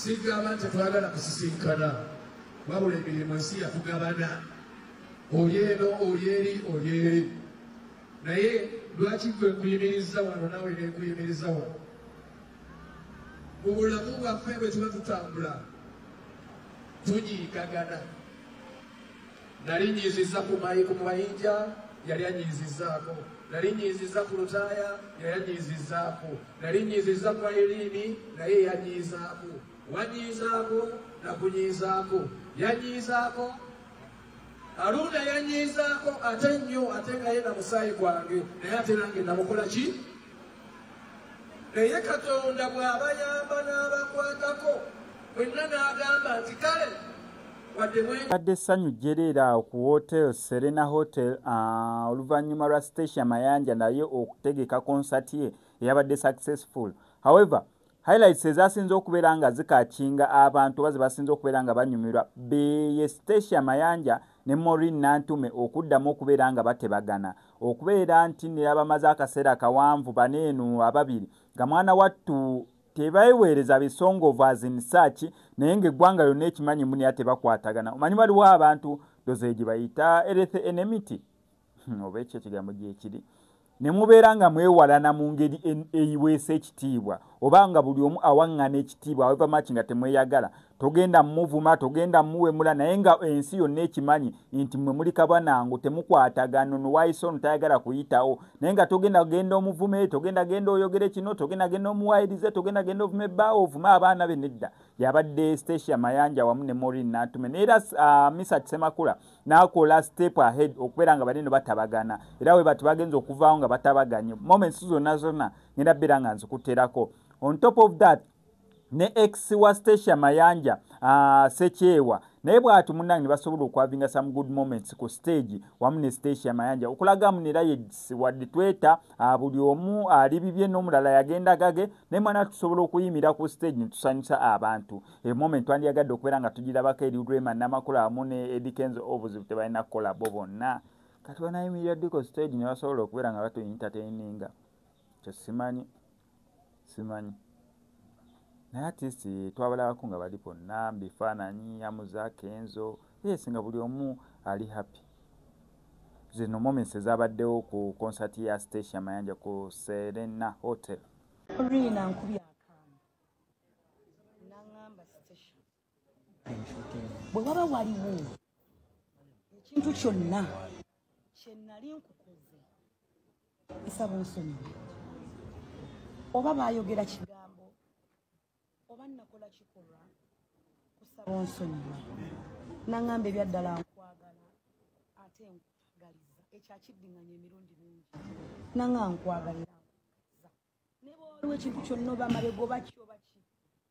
sigamba nti twagala kusisinkana wabula emirimu ensi yatugabana oli eno oli eri naye lwaki gwe nkuyimiriza wano nawe nenkuyimiriza wano mu bulamu bwaffe bwe tuba tutambula tunyiigagana nali nyiiziza ku mayinja yali anyiizizaako nali nyiiziza ku lutaaya yali anyiizizaako nali nyiiziza ku Irene naye yanyiizaako wanyiizaako nakunyiizaako yanyiizaako Aruna yanyiizaako ate nnyo ate nga ye na musaayi gwange naye ate nange namukola ki naye Katonda bw'abayamba n'abakwatako mwenna n'agamba nti kale Badde essanyu jjereera ku Hotel Serena Hotel oluvannyuma lwa Stacia Mayanja naye okutegeka konsati ye eyabadde successful. However, highlights ezasinze okubeera nga zikakinga abantu oba ze basinze okubeera nga banyumirwa beye Stacia Mayanja ne Maureen Nantume okuddamu okubeera nga batebagana okubeera nti ne abamaze akaseera kawanvu baneenu ababiri nga mwana wattu tebayiweereza bisongovu in search naye ng'eggwanga lyonna ekimanyi muni ate bakwatagana omanyi waliwo abantu doze gye bayita earth enmity oba ekyo ekigambo gyekiri ne mubeera nga mwewalana mu ngeri eyiweesa ekitiibwa oba nga buli omu awaŋŋana ekitiibwa however much nga temweyagala togenda muvuma togenda muwemula naye nga ensi yonna ekimanyi nti mwe muli kabanangu temukwatagano nuwaayisa ono tayagala kuyitawo naye nga togenda genda omuvume togenda genda oyogere kino togenda genda omuwaayirize togenda genda ovume ebbaawo ovume abaana be nedda yabadde Stacia Mayanja wamu ne Maureen Nantume neera Misa Semakula n'akola step ahead okubeera nga baneno batabagana era we bati bagenza okuvaawo nga batabaganye moments zonna ngenda bbeera nga nzikuterako on top of that ne ex wa Stacia Mayanja Sekyewa naye bw'ati munnange ne basobola okwavinga some good moments ku stage wamu ne Stacia Mayanja okulagamu ne riots wadde tweta buli omu ali bibye n'omulala yagenda gage naye mwana tusobola okuyimira ku stage ne tusanyusa abantu moment twandiyagadde okubeera nga tugirabako eri Rema Namakula wamu ne Eddie Kenzo obuzibu tebalina kukola bo bonna kati banayimirira ddi ku stage ne basobola okubeera nga batu entertaininga kyo simanyi naye atisi twabalabako nga bali bonna bifaananyi Amuza Kenzo nga buli omu ali happy zino moments ezabaddewo ku konsati ya Stacia Mayanja ku Serena Hotel. Rina nkubya akamu nangamba Stacia bwe waba waliwo ekintu kyonna kye nali nkukoze isaba onsonyiwe oba baayogera kigambo oba nakola kikolwa kusaba onsonyiwe nangamba ebyaddala nkwagala ate nkwagaliza ekyakiddinganya emirundi mingi nanga nkwagalira ne bw'oliwo ekintu kyonna oba amabega oba ki oba ki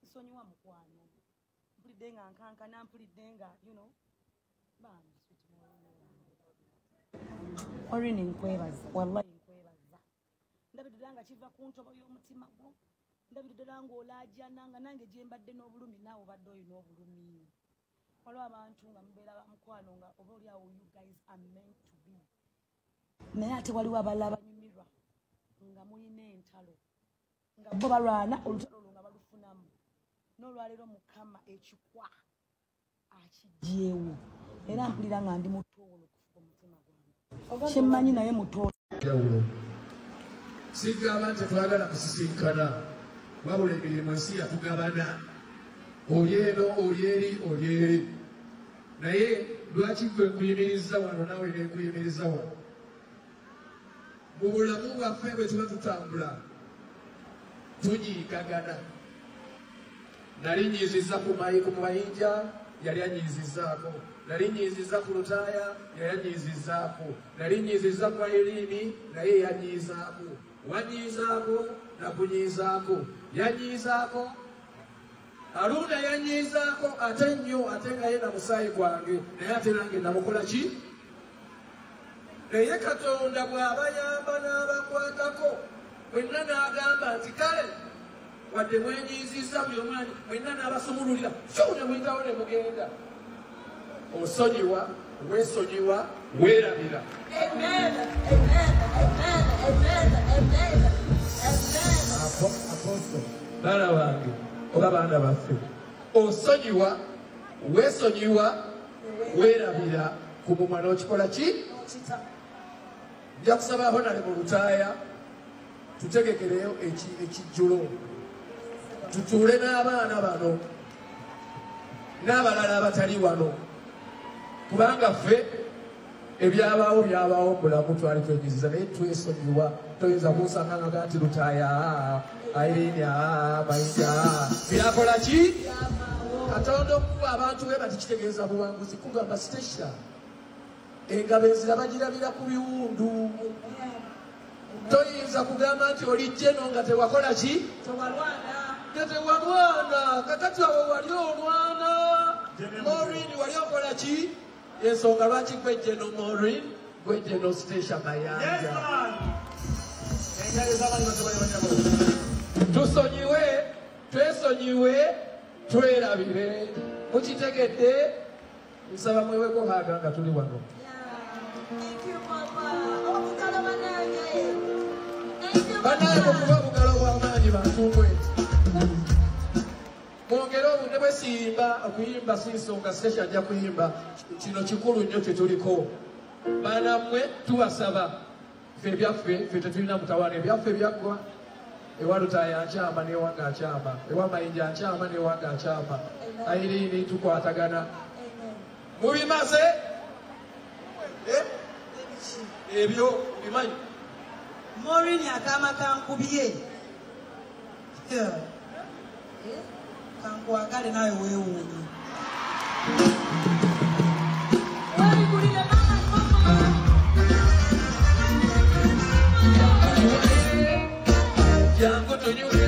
nsonyiwa mukwano mpulidde nga nkankana mpulidde nga bambi Orini nkwebaza wallahi nkwebaza ndabidde nga kiva ku ntobo y'omutima gwo ndabidde nga olaajana nga nange gye mbadde n'obulumi naawe obadde olina obulumi waliwo abantu nga mubeera bamukwano nga oba oli awo you guys are meant to be naye ate waliwo abalala banyumirwa nga mulina entalo nga bo balwana olutalo olwo nga balufunamu n'olwaleero Mukama ekikwa akiggyeewo era mpulira nga ndi mutoolo okufuka omutima gwange kyemmanyi naye mutoolo sigamba nti twagala kusisinkana wabula emirimu ensi yatugabana oli eno oli eri naye lwaki gwe nkuyimiriza wano nawe nenkuyimiriza wano mu bulamu bwaffe bwe tuba tutambula tunyiigagana nali nyiiziza ku mayinja yali anyiizizaako nali nyiiziza ku lutaaya yali anyiizizaako nali nyiiziza ku Irene naye yanyiizaako wanyiizaako nakunyiizaako yanyiizaako Aruna yanyiizaako ate nnyo ate nga ye na musaayi gwange naye ate nange namukola ki naye Katonda bw'abayamba n'abakwatako mwenna n'agamba nti kale wadde mwenyiiziza buli omwanya mwenna n'abasumululira so ne mwitawo ne mugenda osonyiwa weesonyiwa weerabira apostle baana bange oba baana baffe osonyiwa weesonyiwa weerabira ku mumwa n'okikola ki nja kusaba honale mu Lutaaya tutegekereyo ekijjulo tutuule n'abaana bano n'abalala abatali wano kubanga ffe ebyabaawo byabaawo mubulamu twali twenyuziza naye twesonyiwa toyinza kunsanganga nti Lutaaya Irene Mayinja byakola ki Katonda okuwa abantu be bati kitegeeza buwanguzi kugamba Station engabo enzira bagirabira ku biwundu toyinza kugamba nti olijje no nga tewakola ki tewalwana kakati awo wali olwana Maureen wali okola ki ensonga lwaki gwejje no Maureen gwejje no Station Mayanja tusonyiwe twesonyiwe twerabire mukitegedde nsaba mweweko haaga nga tuli wano banaye okuba obugalo bw'amaanyi bantungwe mwongere obunne bwesimba okuyimba si nsonga Station ajja kuyimba kino kikulu nnyo kyetuliko banammwe tubasaba ffe ebyaffe ffe tetulina mutawaana ebyaffe byaggwa ewa Lutaaya akyama n'ewanga akyama ewa Mayinja akyama n'ewanga akyama Irene tukwatagana mubimaze ebyo bimanyi Maureen akama kankubye kankwagale nawe weewuunye jangu tunyuke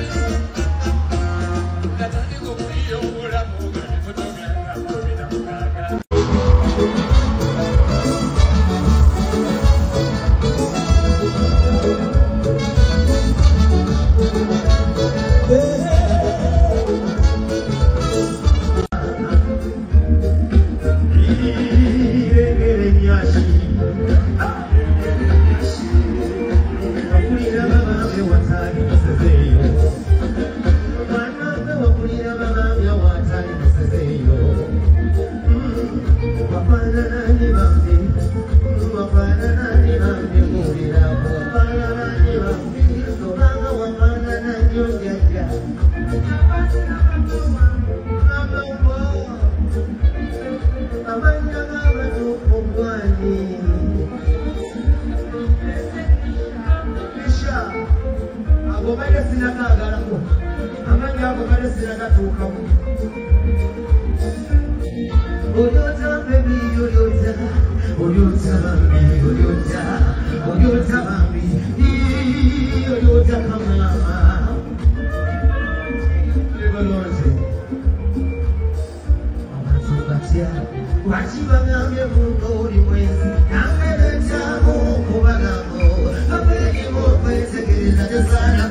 natandika okuyiya obulamu ebibuto byange binamugaga Designer